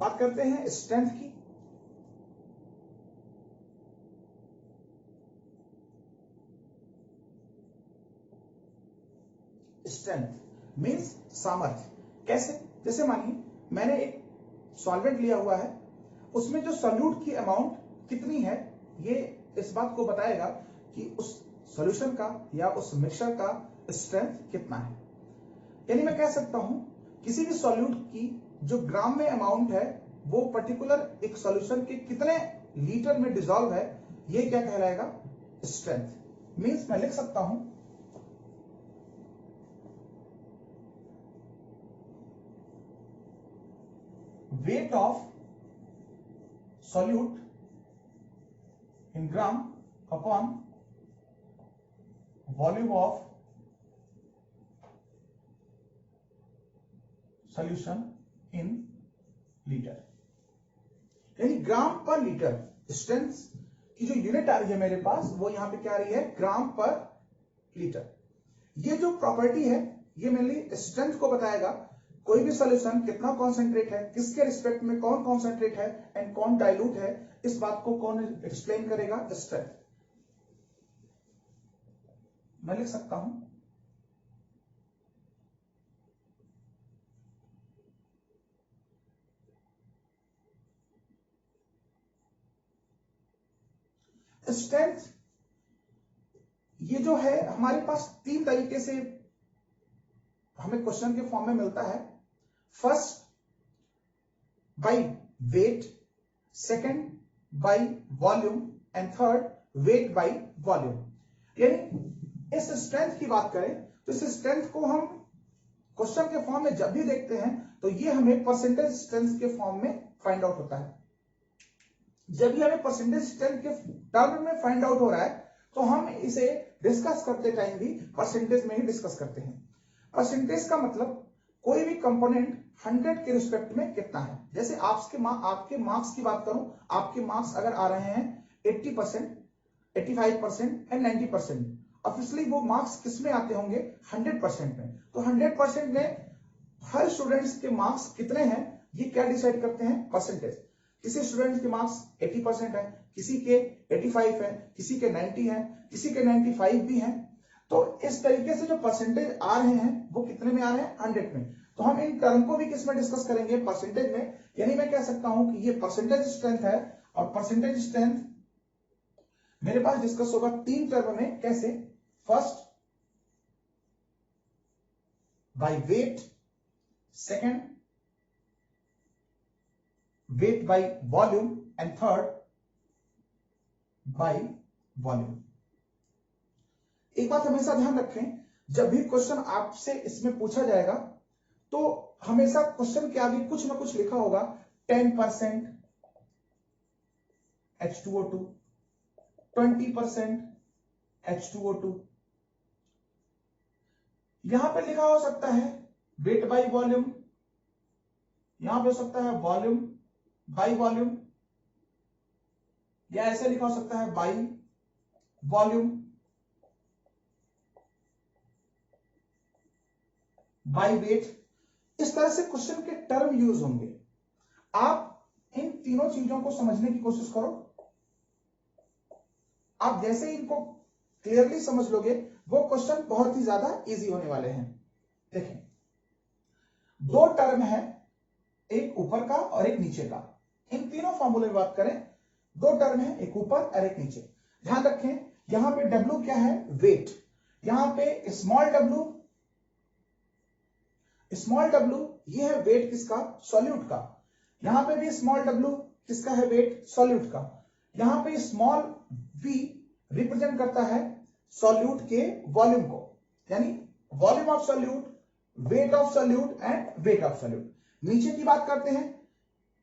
बात करते हैं स्ट्रेंथ की। स्ट्रेंथ मीन्स सामर्थ्य। कैसे? जैसे मानिए मैंने एक सॉल्वेंट लिया हुआ है, उसमें जो सॉल्यूट की अमाउंट कितनी है ये इस बात को बताएगा कि उस सॉल्यूशन का या उस मिक्सचर का स्ट्रेंथ कितना है। यानी मैं कह सकता हूं किसी भी सॉल्यूट की जो ग्राम में अमाउंट है वो पर्टिकुलर एक सॉल्यूशन के कितने लीटर में डिसॉल्व है, ये क्या कहलाएगा? स्ट्रेंथ। मींस मैं लिख सकता हूं weight of solute in gram upon volume of solution in litre. यानी ग्राम पर लीटर स्ट्रेंथ की जो यूनिट आ रही है मेरे पास वो यहां पे क्या आ रही है? ग्राम पर लीटर। ये जो प्रॉपर्टी है ये मेनली स्ट्रेंथ को बताएगा। कोई भी सॉल्यूशन कितना कॉन्सेंट्रेट है, किसके रिस्पेक्ट में कौन कॉन्सेंट्रेट है एंड कौन डाइल्यूट है, इस बात को कौन एक्सप्लेन करेगा? स्ट्रेंथ। मैं लिख सकता हूं स्ट्रेंथ। ये जो है हमारे पास तीन तरीके से हमें क्वेश्चन के फॉर्म में मिलता है। First by weight, second by volume and third wait by volume. यानी इस स्ट्रेंथ की बात करें तो इस स्ट्रेंथ को हम क्वेश्चन के फॉर्म में जब भी देखते हैं तो ये हमें परसेंटेज स्ट्रेंथ के फॉर्म में फाइंड आउट होता है। जब भी हमें परसेंटेज स्ट्रेंथ के टर्म में फाइंड आउट हो रहा है तो हम इसे डिस्कस करते टाइम भी परसेंटेज में ही डिस्कस करते हैं। परसेंटेज का मतलब कोई भी कंपोनेंट 100 के रिस्पेक्ट में कितना है। जैसे आपके मार्क्स की बात करूं, आपके मार्क्स अगर आ रहे हैं 80%, 85% एंड 90%, ऑब्वियसली वो मार्क्स किस में आते होंगे? 100% में। तो 100% में हर स्टूडेंट्स के मार्क्स कितने हैं ये क्या डिसाइड करते हैं? परसेंटेज। किसी स्टूडेंट के मार्क्स 80% है, किसी के 85 है, किसी के 90 है, किसी के 95 भी हैं। तो इस तरीके से जो परसेंटेज आ रहे हैं वो कितने में आ रहे हैं? 100 में। तो हम इन टर्म को भी किस में डिस्कस करेंगे? परसेंटेज में। यानी मैं कह सकता हूं कि ये परसेंटेज स्ट्रेंथ है और परसेंटेज स्ट्रेंथ मेरे पास डिस्कस होगा तीन टर्म में। कैसे? First by weight, second wait by volume and third by volume. एक बात हमेशा ध्यान रखें, जब भी क्वेश्चन आपसे इसमें पूछा जाएगा तो हमेशा क्वेश्चन के आगे कुछ ना कुछ लिखा होगा। 10% H2O2, 20% H2O2। यहां पे लिखा हो सकता है वेट बाय वॉल्यूम, यहां पे हो सकता है वॉल्यूम बाय वॉल्यूम, या ऐसे लिखा हो सकता है बाय वॉल्यूम बाय वेट। इस तरह से क्वेश्चन के टर्म यूज होंगे। आप इन तीनों चीजों को समझने की कोशिश करो। आप जैसे ही इनको क्लियरली समझ लोगे वो क्वेश्चन बहुत ही ज्यादा इजी होने वाले हैं। देखें, दो टर्म है, एक ऊपर का और एक नीचे का। इन तीनों फॉर्मूले में बात करें, दो टर्म है, एक ऊपर और एक नीचे। ध्यान रखें यहां पे W क्या है? वेट। यहां पे स्मॉल w ये है वेट किसका? सॉल्यूट का। यहां पे भी स्मॉल w किसका है? वेट सॉल्यूट का। यहां पे स्मॉल v रिप्रेजेंट करता है सॉल्यूट के वॉल्यूम को, यानी volume of solute, wait of solute and wait of solute. नीचे की बात करते हैं,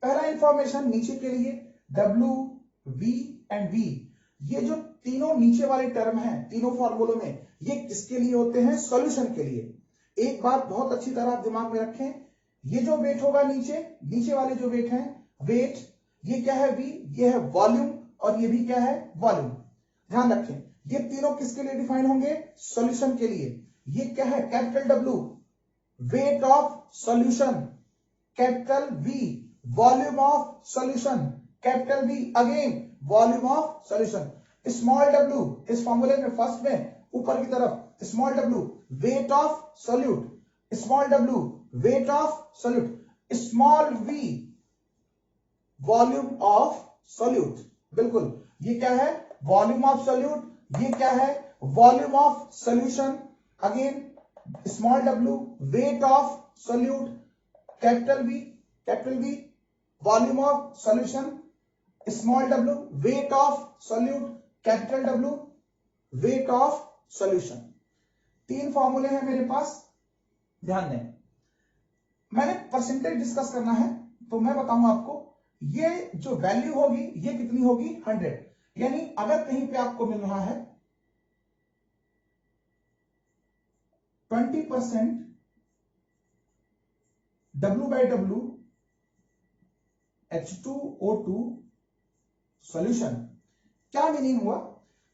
पहला इंफॉर्मेशन नीचे के लिए W, V एंड V, ये जो तीनों नीचे वाले टर्म हैं तीनों फॉर्मूलों में, ये किसके लिए होते हैं? सॉल्यूशन के लिए। एक बात बहुत अच्छी तरह आप दिमाग में रखें, ये जो वेट होगा नीचे वाले जो वेट हैं, वेट, ये क्या है? V, ये है वॉल्यूम और ये भी क्या है? वॉल्यूम। ध्यान रखें ये तीनों किसके लिए डिफाइन होंगे? सॉल्यूशन के लिए। ये क्या है? Capital W weight of solution, capital V volume of solution, capital B again volume of solution. Small w इस फॉर्मूले में फर्स्ट में ऊपर की तरफ small w weight of solute, small w weight of solute, small v volume of solute. बिल्कुल, ये क्या है? वॉल्यूम ऑफ सॉल्यूट, ये क्या है? Volume of solution. Again small w weight of solute, capital V volume of solution, small w weight of solute, capital W weight of solution. तीन फॉर्मूले हैं मेरे पास, ध्यान दें। मैंने परसेंटेज डिस्कस करना है तो मैं बताऊंगा आपको, ये जो वैल्यू होगी ये कितनी होगी? 100। यानी अगर कहीं पे आपको मिल रहा है 20% W/W H2O2 सॉल्यूशन, क्या मीनिंग हुआ?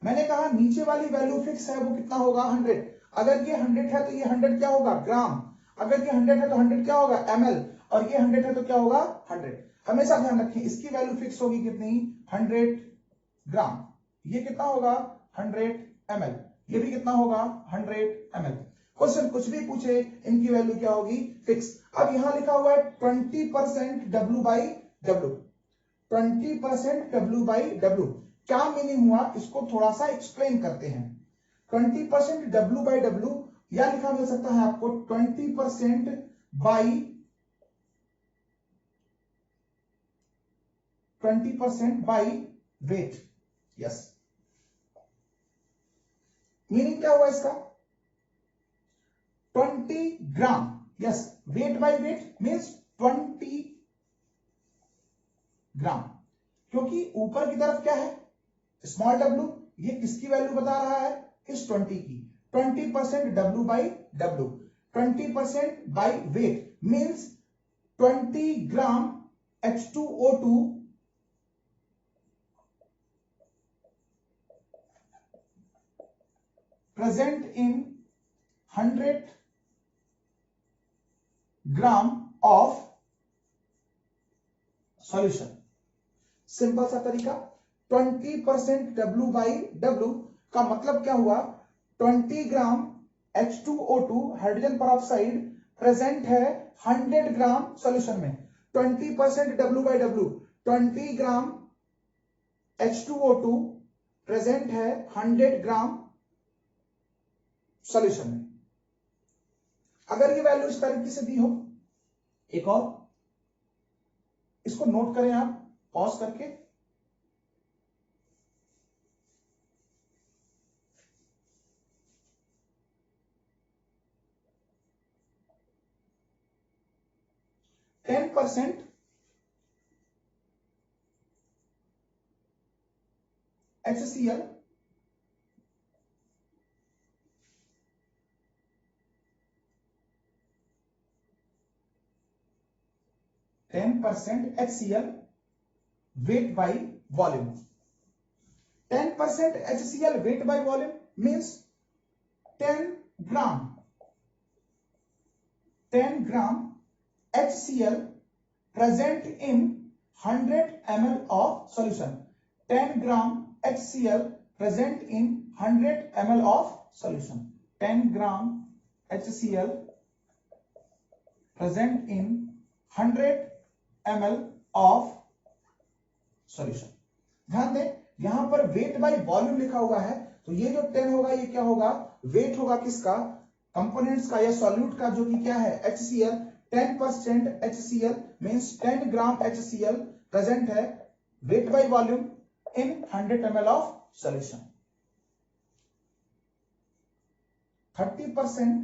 मैंने कहा नीचे वाली वैल्यू फिक्स है, वो कितना होगा? 100। अगर ये 100 है तो ये 100 क्या होगा? ग्राम। अगर ये 100 है तो 100 क्या होगा? ml। और ये 100 है तो क्या होगा? 100। हमेशा ध्यान रखें इसकी वैल्यू फिक्स होगी कितनी? 100 ग्राम। ये कितना होगा? 100 ml। ये भी कितना होगा? 100 ml। क्वेश्चन कुछ भी पूछे इनकी वैल्यू क्या होगी? फिक्स। अब यहां लिखा हुआ है 20% W/W, 20% W/W, क्या मीनिंग हुआ? इसको थोड़ा सा एक्सप्लेन करते हैं। 20% W/W या लिखा मिल सकता है आपको 20% by 20% by weight. Yes, meaning क्या हुआ इसका? 20 gram. Yes, weight by weight means 20 gram, क्योंकि ऊपर की तरफ क्या है? स्मॉल w, ये किसकी वैल्यू बता रहा है? इस 20 की। 20% W/W, 20% by weight means 20 gram H2O2 present in 100 gram of solution. Simple सा तरीका, 20% W/W का मतलब क्या हुआ? 20 ग्राम H2O2 हाइड्रोजन परऑक्साइड प्रेजेंट है 100 ग्राम सॉल्यूशन में। 20% W/W, 20 ग्राम H2O2 प्रेजेंट है 100 ग्राम सॉल्यूशन में। अगर ये वैल्यू इस तरीके से दी हो, एक और इसको नोट करें आप पॉज करके। %, HCl, 10% HCl weight by volume। 10% HCl weight by volume means 10 gram HCl present in 100 ml of solution। 10 gram HCl present in 100 ml of solution। 10 gram HCl present in 100 ml of solution। ध्यान दें यहां पर wait by volume लिखा हुआ है, तो ये जो 10 होगा ये क्या होगा? वेट होगा किसका? कंपोनेंट्स का या सॉल्यूट का, जो कि क्या है? HCl। 10% HCl मींस 10 ग्राम HCl प्रेजेंट है wait by volume in 100 ml of solution. 30%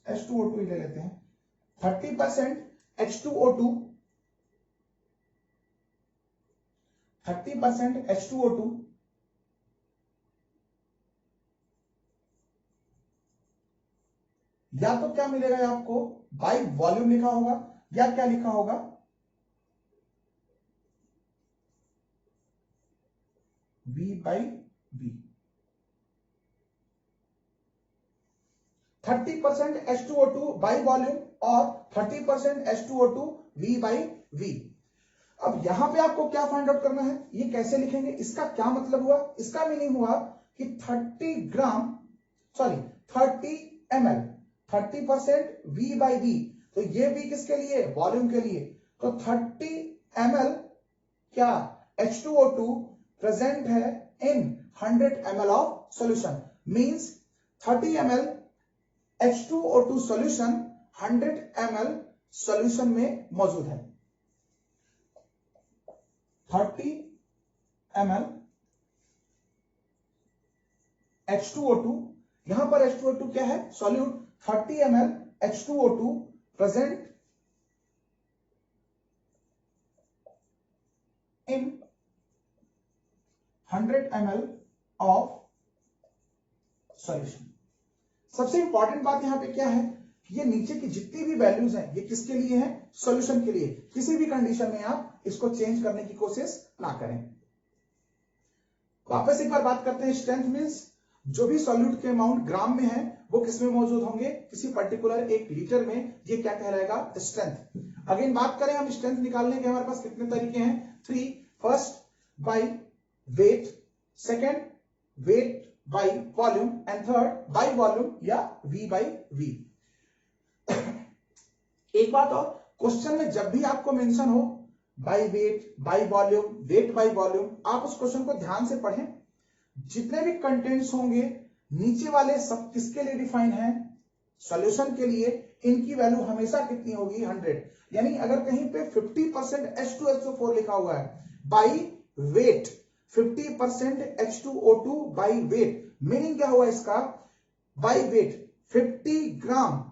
H2O2 ले लेते हैं। 30% H2O2, 30% H2O2 या तो क्या मिलेगा आपको? बाई वॉल्यूम लिखा होगा या क्या लिखा होगा? V/V। 30% H2O2 बाई वॉल्यूम और 30% H2O2 V बाई V। अब यहां पे आपको क्या फाइंड आउट करना है, ये कैसे लिखेंगे, इसका क्या मतलब हुआ, इसका मीनिंग हुआ कि 30 ml 30% V बाई V, तो ये V किसके लिए, वॉल्यूम के लिए, तो 30 ml क्या H2O2 प्रेजेंट है इन 100 ml of solution, means 30 ml H2O2 solution 100 ml solution में मौजूद है। 30 ml H2O2, यहां पर H2O2 क्या है, solute, 30 ml H2O2 present in 100 ml of solution. सबसे इंपॉर्टेंट बात यहां पे क्या है कि ये नीचे की जितनी भी वैल्यूज हैं ये किसके लिए हैं, सॉल्यूशन के लिए, किसी भी कंडीशन में आप इसको चेंज करने की कोशिश ना करें। वापस एक बार बात करते हैं, स्ट्रेंथ मींस जो भी सॉल्यूट के अमाउंट ग्राम में है वो किसमें मौजूद होंगे, किसी पर्टिकुलर एक लीटर में, ये क्या कहलाएगा, स्ट्रेंथ। अगेन बात करें हम स्ट्रेंथ निकालने के, हमारे पास कितने तरीके हैं, 3। First by weight, second wait by volume and third by volume या V बाय V। एक बात और, क्वेश्चन में जब भी आपको मेंशन हो by weight, by volume, wait by volume, आप उस क्वेश्चन को ध्यान से पढ़ें। जितने भी कंटेंट्स होंगे नीचे वाले सब किसके लिए डिफाइन है, सॉल्यूशन के लिए, इनकी वैल्यू हमेशा कितनी होगी, 100। यानी अगर कहीं पे 50% H2SO4 लिखा हुआ है by weight, 50% H2O2 by weight, meaning क्या हुआ इसका, by weight 50 gram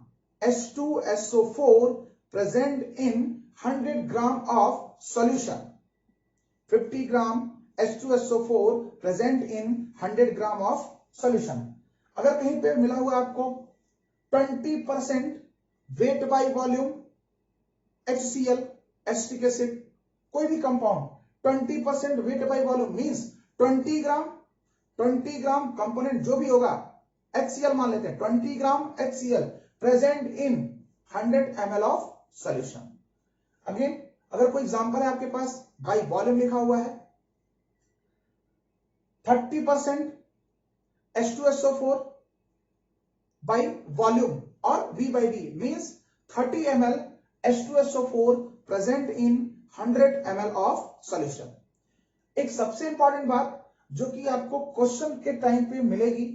H2SO4 present in 100 gram of solution, 50 gram H2SO4 present in 100 gram of solution. अगर कहीं पे मिला हुआ आपको 20% wait by volume HCl, acetic acid, कोई भी compound 20% wait by volume means 20 gram component जो भी होगा, HCl मान लेते हैं, 20 ग्राम HCl present in 100 ml of solution. Again अगर कोई एग्जांपल है आपके पास, बाय वॉल्यूम लिखा हुआ है 30% H2SO4 बाय वॉल्यूम और V by V means 30 ml H2SO4 present in 100 ml of solution. एक सबसे इंपॉर्टेंट बात जो कि आपको क्वेश्चन के टाइम पे मिलेगी,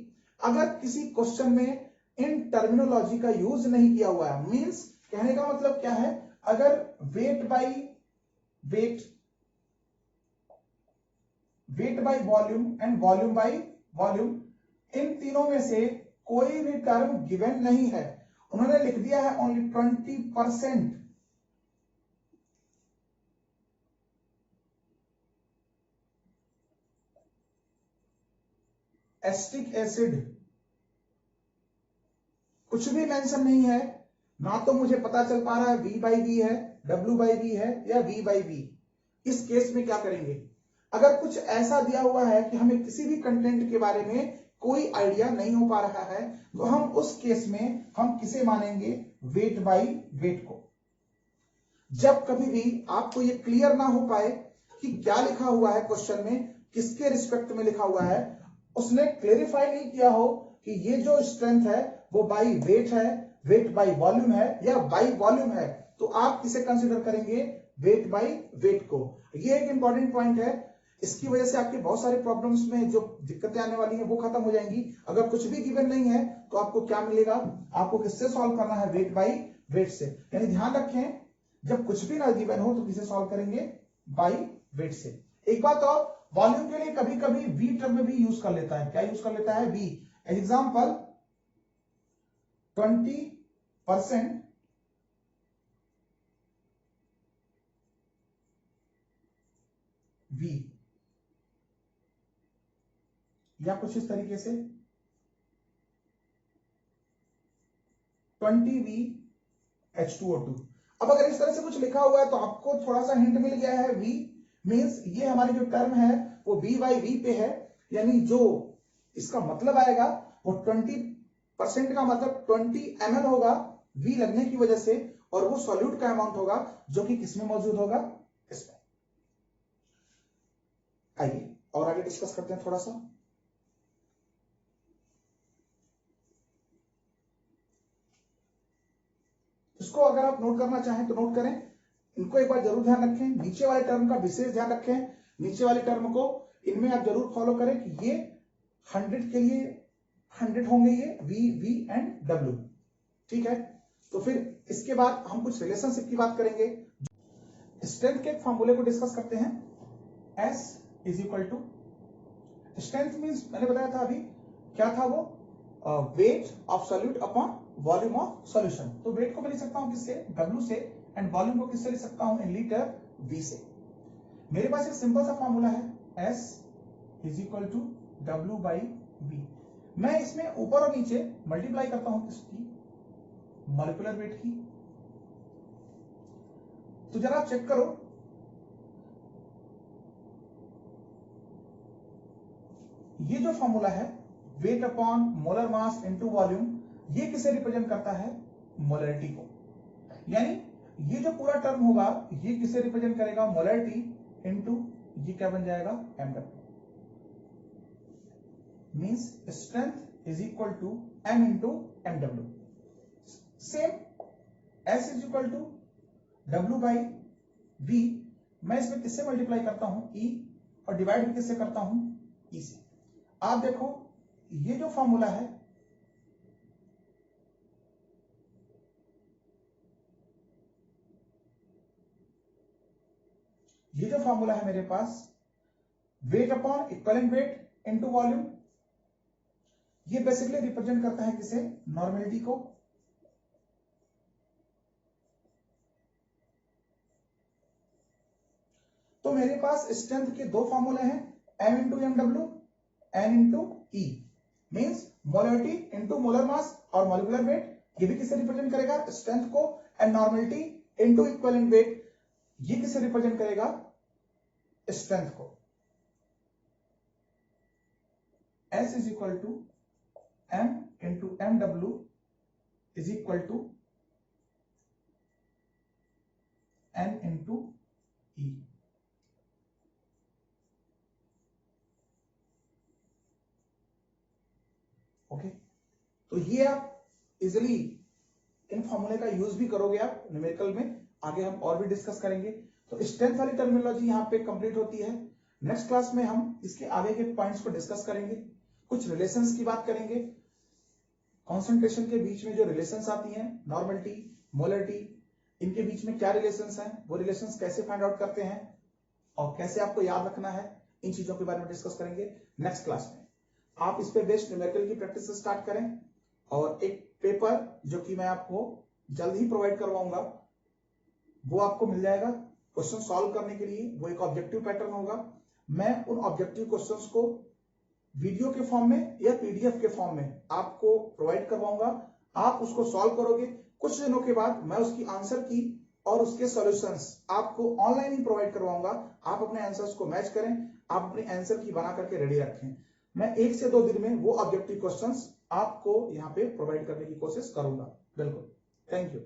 अगर किसी क्वेश्चन में इन टर्मिनोलॉजी का यूज नहीं किया हुआ है, मींस कहने का मतलब क्या है, अगर weight by volume and volume by volume, इन तीनों में से कोई भी टर्म गिवन नहीं है, उन्होंने लिख दिया है ओनली 20% एसिटिक एसिड, कुछ भी मेंशन नहीं है, ना तो मुझे पता चल पा रहा है V बाई V है, W बाई V है या V बाई V। इस केस में क्या करेंगे, अगर कुछ ऐसा दिया हुआ है कि हमें किसी भी कंटेंट के बारे में कोई आइडिया नहीं हो पा रहा है, तो हम उस केस में हम किसे मानेंगे, वेट बाई वेट को। जब कभी भी आपको ये क्लियर ना हो पाए कि क्या लिखा हुआ है क्वेश्चन में, किसके रिस्पेक्ट में लिखा हुआ है, उसने क्लेरिफाई नहीं किया हो कि ये जो स्ट्रेंथ है वो बाई वेट है, वेट बाई वॉल्यूम है या बाई वॉल्यूम है, तो आप किसे कंसीडर करेंगे, वेट बाई वेट को। ये एक इंपॉर्टेंट पॉइंट है, इसकी वजह से आपके बहुत सारे प्रॉब्लम्स में जो दिक्कतें आने वाली हैं वो खत्म हो जाएंगी। अगर कुछ भी गिवन नहीं है तो आपको क्या मिलेगा, आपको किससे सॉल्व करना है, वेट बाई वेट से। यानी ध्यान रखें, जब कुछ भी ना गिवन हो तो किसे सॉल्व करेंगे, बाई वेट से। एक बात और, वॉल्यूम के लिए कभी कभी वी टर्म भी यूज कर लेता है, क्या यूज कर लेता है, वी। एग्जाम्पल 20% V या कुछ इस तरीके से 20V H2O2। अब अगर इस तरह से कुछ लिखा हुआ है तो आपको थोड़ा सा हिंट मिल गया है, V मींस ये हमारी जो टर्म है वो V बाई V पे है, यानी जो इसका मतलब आएगा वो 20 परसेंट का मतलब 20 ml होगा V लगने की वजह से, और वो सॉल्यूट का अमाउंट होगा जो कि किसमें मौजूद होगा, इसमें। आइए और आगे डिस्कस करते हैं थोड़ा सा। इसको अगर आप नोट करना चाहें तो नोट करें, इनको एक बार जरूर ध्यान रखें, नीचे वाले टर्म का विशेष ध्यान रखें, नीचे वाले टर्म को इनमें आप जरूर फॉलो करें कि ये 100 के लिए 100 होंगे, ये V एंड W, ठीक है। तो फिर इसके बाद हम कुछ रिलेशनशिप की बात करेंगे। स्ट्रेंथ के एक फॉर्मूले को डिस्कस करते हैं। S is equal to, strength means मैंने बताया था अभी क्या था वो, weight of solute upon volume of solution. तो वेट को मैं लिख सकता हूं किससे, W से, एंड वॉल्यूम को किससे लिख सकता हूं, इन लीटर V से। मेरे पास एक सिंपल सा फॉर्मूला है, S is equal to W by V। मैं इसमें ऊपर और नीचे मल्टीप्लाई करता हूं किसकी, मॉलिक्यूलर वेट की। तो जरा आप चेक करो, ये जो फॉर्मूला है weight upon molar mass into volume, ये किसे रिप्रेजेंट करता है, मोलरिटी को। यानी ये जो पूरा टर्म होगा ये किसे रिप्रेजेंट करेगा, मोलरिटी इनटू, ये क्या बन जाएगा, mw। Means strength is equal to m into mw। Same S is equal to W by V, मैं इसमें किससे मल्टीप्लाई करता हूं, E, और डिवाइड भी किससे करता हूं, E से। आप देखो ये जो फॉर्मूला है, ये जो फॉर्मूला है मेरे पास, weight upon equivalent weight into volume, ये बेसिकली रिप्रेजेंट करता है किसे, नॉर्मेलिटी को। तो मेरे पास स्ट्रेंथ के दो फॉर्मूले हैं, m into mw, n into e, means molarity into molar mass और मॉलिक्यूलर वेट, ये भी किसे रिप्रेजेंट करेगा, स्ट्रेंथ को, and normality into equivalent weight, ये किसे रिप्रेजेंट करेगा, स्ट्रेंथ को। S is equal to m into mw is equal to n into e। Okay, तो ये आप इजिली इन फॉर्मूले का यूज भी करोगे आप न्यूमेरिकल में, आगे हम और भी डिस्कस करेंगे। तो स्ट्रेंथ वाली टर्मिनोलॉजी यहाँ पे कंप्लीट होती है। नेक्स्ट क्लास में हम इसके आगे के पॉइंट्स को डिस्कस करेंगे, कुछ रिलेशंस की बात करेंगे, कॉन्सेंट्रेशन के बीच में जो रिलेशंस आती हैं, नॉर्मलिटी, मोलरिटी, इनके बीच में क्या रिलेशंस हैं, वो रिलेशंस कैसे फाइंड आउट करते हैं और कैसे आपको याद रखना है, इन चीजों के बारे में डिस्कस करेंगे नेक्स्ट क्लास में। आप इस पे बेस्ड न्यूमेरिकल की प्रैक्टिस स्टार्ट करें, और एक पेपर जो कि मैं आपको जल्द ही प्रोवाइड करवाऊंगा, वो आपको मिल जाएगा क्वेश्चन सॉल्व करने के लिए। वो एक ऑब्जेक्टिव पैटर्न होगा। मैं उन ऑब्जेक्टिव क्वेश्चंस को वीडियो के फॉर्म में या पीडीएफ के फॉर्म में आपको प्रोवाइड करवाऊंगा। आप उसको सॉल्व करोगे, कुछ दिनों के बाद मैं उसकी आंसर की और उसके सॉल्यूशंस आपको ऑनलाइन ही प्रोवाइड करवाऊंगा। आप अपने आंसर्स को मैच करें, आप अपने आंसर की बना करके रेडी रखें। मैं 1 से 2 दिन में वो ऑब्जेक्टिव क्वेश्चंस आपको यहाँ पे प्रोवाइड करने की कोशिश करूंगा। बिल्कुल, थैंक यू।